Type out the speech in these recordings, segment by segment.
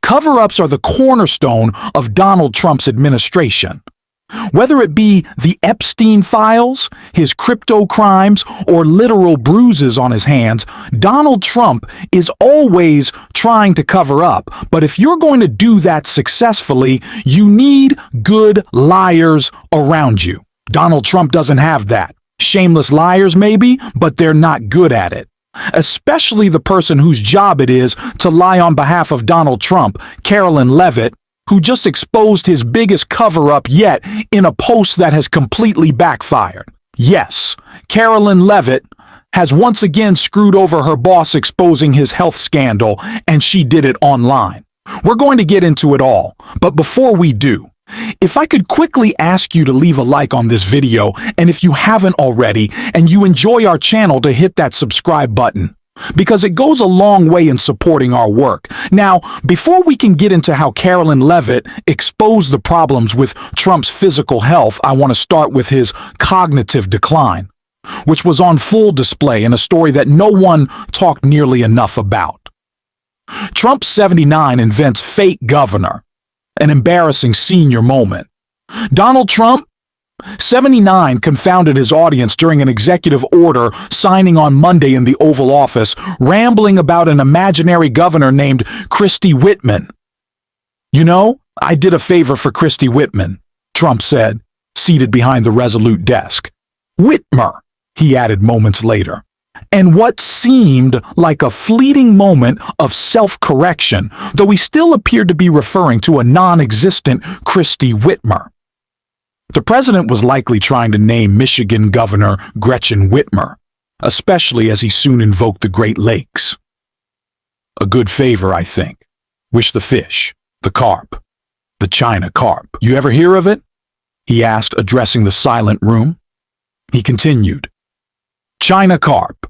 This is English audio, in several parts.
Cover-ups are the cornerstone of Donald Trump's administration. Whether it be the Epstein files, his crypto crimes, or literal bruises on his hands, Donald Trump is always trying to cover up. But if you're going to do that successfully, you need good liars around you. Donald Trump doesn't have that. Shameless liars maybe, but they're not good at it. Especially the person whose job it is to lie on behalf of Donald Trump, Karoline Leavitt, who just exposed his biggest cover-up yet in a post that has completely backfired. Yes, Karoline Leavitt has once again screwed over her boss exposing his health scandal, and she did it online. We're going to get into it all, but before we do, if I could quickly ask you to leave a like on this video, and if you haven't already, and you enjoy our channel, to hit that subscribe button, because it goes a long way in supporting our work. Now, before we can get into how Karoline Leavitt exposed the problems with Trump's physical health, I want to start with his cognitive decline, which was on full display in a story that no one talked nearly enough about. Trump 79 invents fake governor, an embarrassing senior moment. Donald Trump 79 confounded his audience during an executive order signing on Monday in the Oval Office, rambling about an imaginary governor named Christie Whitman. "You know, I did a favor for Christie Whitman," Trump said, seated behind the resolute desk. "Whitmer," he added moments later. And what seemed like a fleeting moment of self-correction, though he still appeared to be referring to a non-existent Christie Whitmer. The president was likely trying to name Michigan Governor Gretchen Whitmer, especially as he soon invoked the Great Lakes. A good favor, I think. Wish the fish, the carp, the China carp. "You ever hear of it?" he asked, addressing the silent room. He continued, "China carp,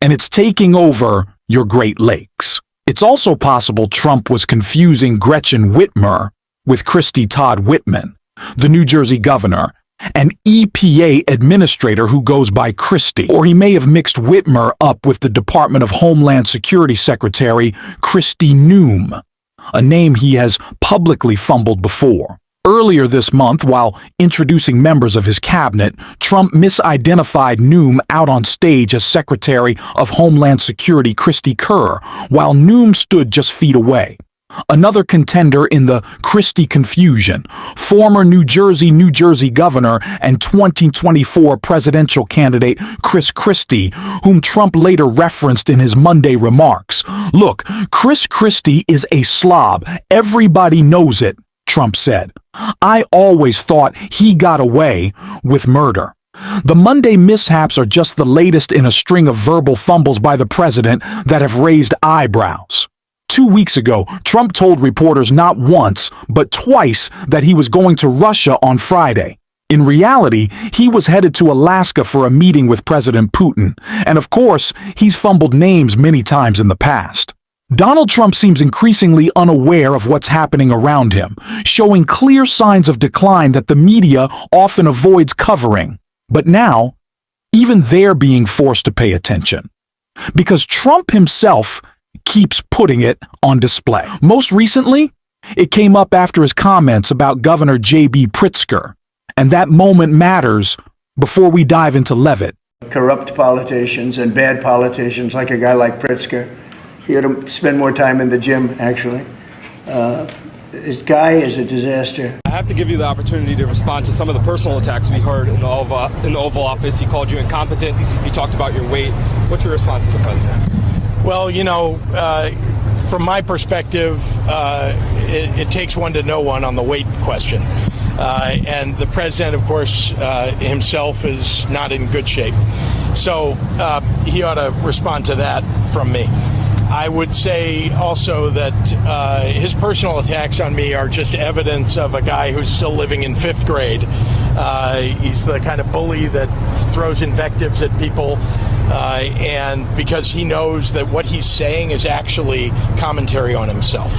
and it's taking over your Great Lakes." It's also possible Trump was confusing Gretchen Whitmer with Christie Todd Whitman, the New Jersey governor, an EPA administrator who goes by Christie. Or he may have mixed Whitmer up with the Department of Homeland Security Secretary Kristi Noem, a name he has publicly fumbled before. Earlier this month, while introducing members of his cabinet, Trump misidentified Noem out on stage as Secretary of Homeland Security Kristi Kerr, while Noem stood just feet away. Another contender in the Christie confusion, former New Jersey governor and 2024 presidential candidate Chris Christie, whom Trump later referenced in his Monday remarks. "Look, Chris Christie is a slob. Everybody knows it," Trump said. "I always thought he got away with murder." The Monday mishaps are just the latest in a string of verbal fumbles by the president that have raised eyebrows. 2 weeks ago, Trump told reporters not once, but twice that he was going to Russia on Friday. In reality, he was headed to Alaska for a meeting with President Putin. And of course, he's fumbled names many times in the past. Donald Trump seems increasingly unaware of what's happening around him, showing clear signs of decline that the media often avoids covering. But now, even they're being forced to pay attention, because Trump himself keeps putting it on display. Most recently, it came up after his comments about Governor J.B. Pritzker, and that moment matters before we dive into Leavitt. Corrupt politicians and bad politicians, like a guy like Pritzker. He ought to spend more time in the gym, actually. This guy is a disaster. I have to give you the opportunity to respond to some of the personal attacks we heard in the Oval Office. He called you incompetent. He talked about your weight. What's your response to the president? Well, you know, from my perspective, it takes one to know one on the weight question. And the president, of course, himself is not in good shape. So he ought to respond to that from me. I would say also that his personal attacks on me are just evidence of a guy who's still living in 5th grade. He's the kind of bully that throws invectives at people, and because he knows that what he's saying is actually commentary on himself.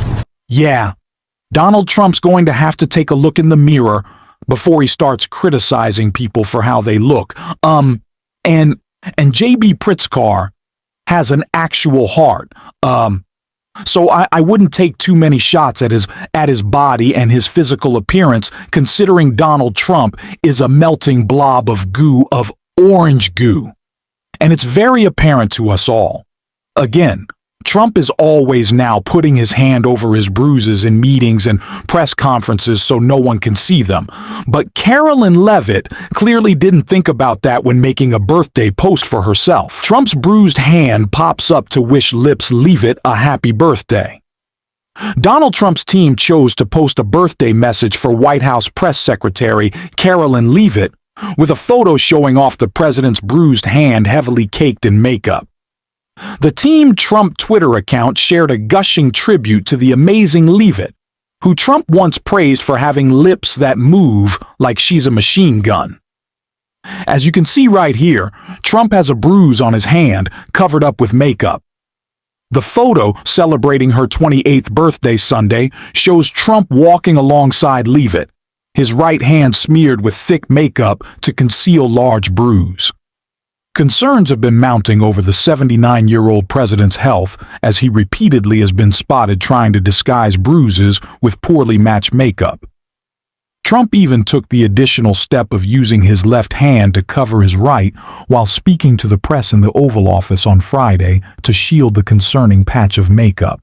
Yeah, Donald Trump's going to have to take a look in the mirror before he starts criticizing people for how they look. And J.B. Pritzker has an actual heart. So I wouldn't take too many shots at his body and his physical appearance, considering Donald Trump is a melting blob of goo, of orange goo. And it's very apparent to us all. Again, Trump is always now putting his hand over his bruises in meetings and press conferences so no one can see them. But Karoline Leavitt clearly didn't think about that when making a birthday post for herself. Trump's bruised hand pops up to wish lips Leavitt a happy birthday. Donald Trump's team chose to post a birthday message for White House Press Secretary Karoline Leavitt with a photo showing off the president's bruised hand heavily caked in makeup. The Team Trump Twitter account shared a gushing tribute to the amazing Leavitt, who Trump once praised for having lips that move like she's a machine gun. As you can see right here, Trump has a bruise on his hand covered up with makeup. The photo celebrating her 28th birthday Sunday shows Trump walking alongside Leavitt, his right hand smeared with thick makeup to conceal large bruise. Concerns have been mounting over the 79-year-old president's health as he repeatedly has been spotted trying to disguise bruises with poorly matched makeup. Trump even took the additional step of using his left hand to cover his right while speaking to the press in the Oval Office on Friday to shield the concerning patch of makeup.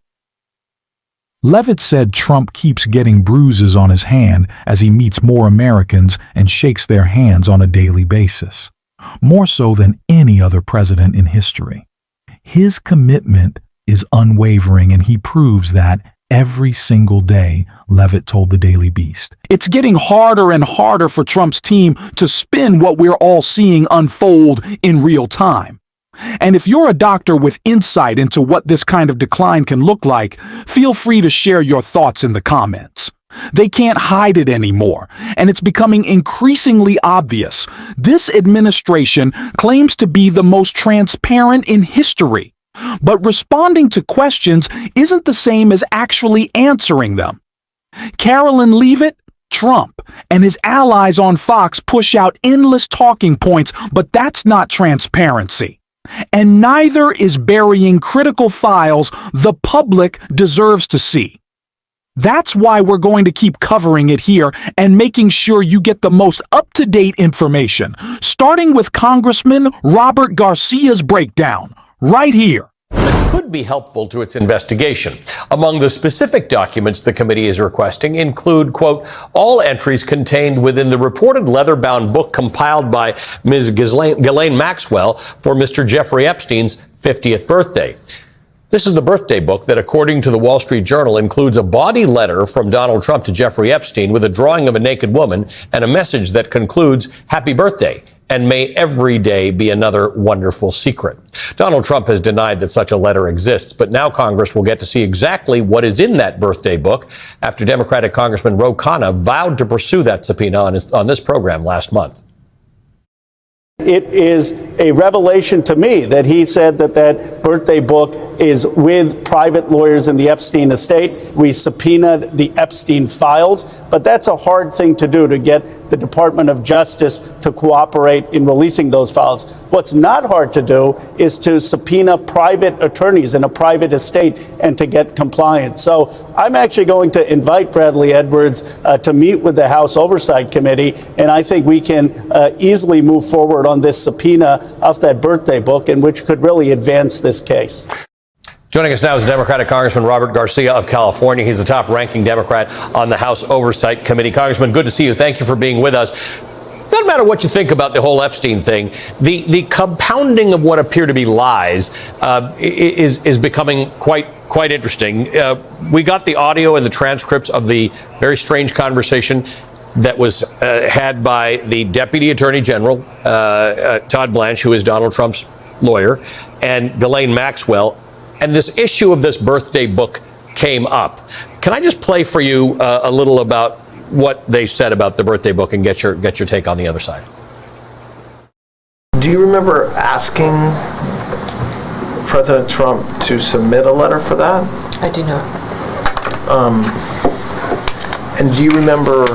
Leavitt said Trump keeps getting bruises on his hand as he meets more Americans and shakes their hands on a daily basis, more so than any other president in history. His commitment is unwavering, and he proves that every single day, Leavitt told the Daily Beast. It's getting harder and harder for Trump's team to spin what we're all seeing unfold in real time. And if you're a doctor with insight into what this kind of decline can look like, feel free to share your thoughts in the comments. They can't hide it anymore, and it's becoming increasingly obvious. This administration claims to be the most transparent in history, but responding to questions isn't the same as actually answering them. Karoline Leavitt, Trump, and his allies on Fox push out endless talking points, but that's not transparency. And neither is burying critical files the public deserves to see. That's why we're going to keep covering it here and making sure you get the most up-to-date information, starting with Congressman Robert Garcia's breakdown, right here. That could be helpful to its investigation. Among the specific documents the committee is requesting include, quote, all entries contained within the reported leather-bound book compiled by Ms. Ghislaine Maxwell for Mr. Jeffrey Epstein's 50th birthday. This is the birthday book that, according to the Wall Street Journal, includes a body letter from Donald Trump to Jeffrey Epstein with a drawing of a naked woman and a message that concludes, happy birthday, and may every day be another wonderful secret. Donald Trump has denied that such a letter exists, but now Congress will get to see exactly what is in that birthday book after Democratic Congressman Ro Khanna vowed to pursue that subpoena on this program last month. It is a revelation to me that he said that that birthday book is with private lawyers in the Epstein estate. We subpoenaed the Epstein files, but that's a hard thing to do, to get the Department of Justice to cooperate in releasing those files. What's not hard to do is to subpoena private attorneys in a private estate and to get compliance. So I'm actually going to invite Bradley Edwards to meet with the House Oversight Committee, and I think we can easily move forward on this subpoena of that birthday book, and which could really advance this case. Joining us now is Democratic Congressman Robert Garcia of California. He's the top-ranking Democrat on the House Oversight Committee. Congressman, good to see you. Thank you for being with us. No matter what you think about the whole Epstein thing, the compounding of what appear to be lies is becoming quite interesting. We got the audio and the transcripts of the very strange conversation that was had by the Deputy Attorney General, Todd Blanche, who is Donald Trump's lawyer, and Ghislaine Maxwell. And this issue of this birthday book came up. Can I just play for you a little about what they said about the birthday book and get your take on the other side? Do you remember asking President Trump to submit a letter for that? I do not. And do you remember,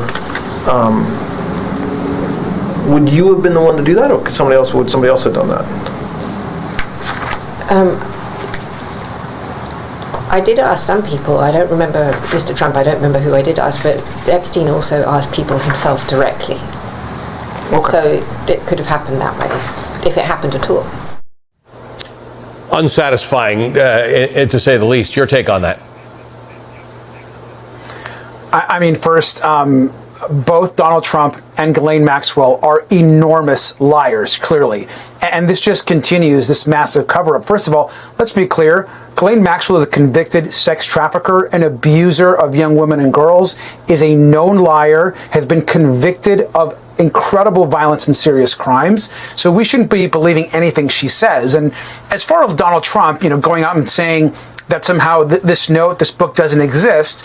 would you have been the one to do that, or would somebody else have done that? I did ask some people. I don't remember Mr. Trump. I don't remember who I did ask, but Epstein also asked people himself directly. Okay. So it could have happened that way, if it happened at all. Unsatisfying, to say the least. Your take on that? I mean, first, both Donald Trump and Ghislaine Maxwell are enormous liars, clearly. And this just continues, this massive cover-up. First of all, let's be clear. Ghislaine Maxwell is a convicted sex trafficker and abuser of young women and girls, is a known liar, has been convicted of incredible violence and serious crimes. So we shouldn't be believing anything she says. And as far as Donald Trump, going out and saying that somehow this book doesn't exist,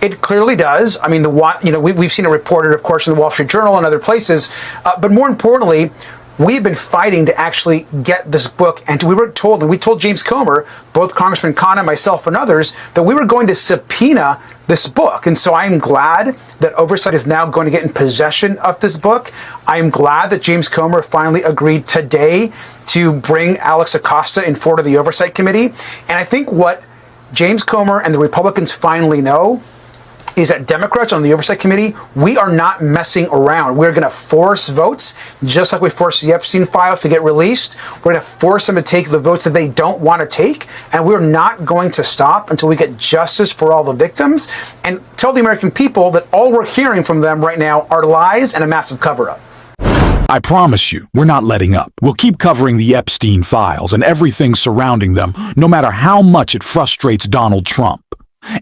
it clearly does. I mean, we've seen it reported, of course, in the Wall Street Journal and other places. But more importantly, we've been fighting to actually get this book, and we told James Comer, both Congressman Khan and myself and others, that we were going to subpoena this book. And so I'm glad that Oversight is now going to get in possession of this book. I'm glad that James Comer finally agreed today to bring Alex Acosta in front of the Oversight Committee. And I think what James Comer and the Republicans finally know is that Democrats on the Oversight Committee, we are not messing around. We're going to force votes, just like we forced the Epstein files to get released. We're going to force them to take the votes that they don't want to take, and we're not going to stop until we get justice for all the victims and tell the American people that all we're hearing from them right now are lies and a massive cover-up. I promise you, we're not letting up. We'll keep covering the Epstein files and everything surrounding them, no matter how much it frustrates Donald Trump.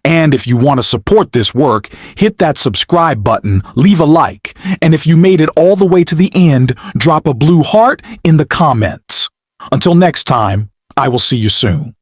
And if you want to support this work, hit that subscribe button, leave a like, and if you made it all the way to the end, drop a blue heart in the comments. Until next time, I will see you soon.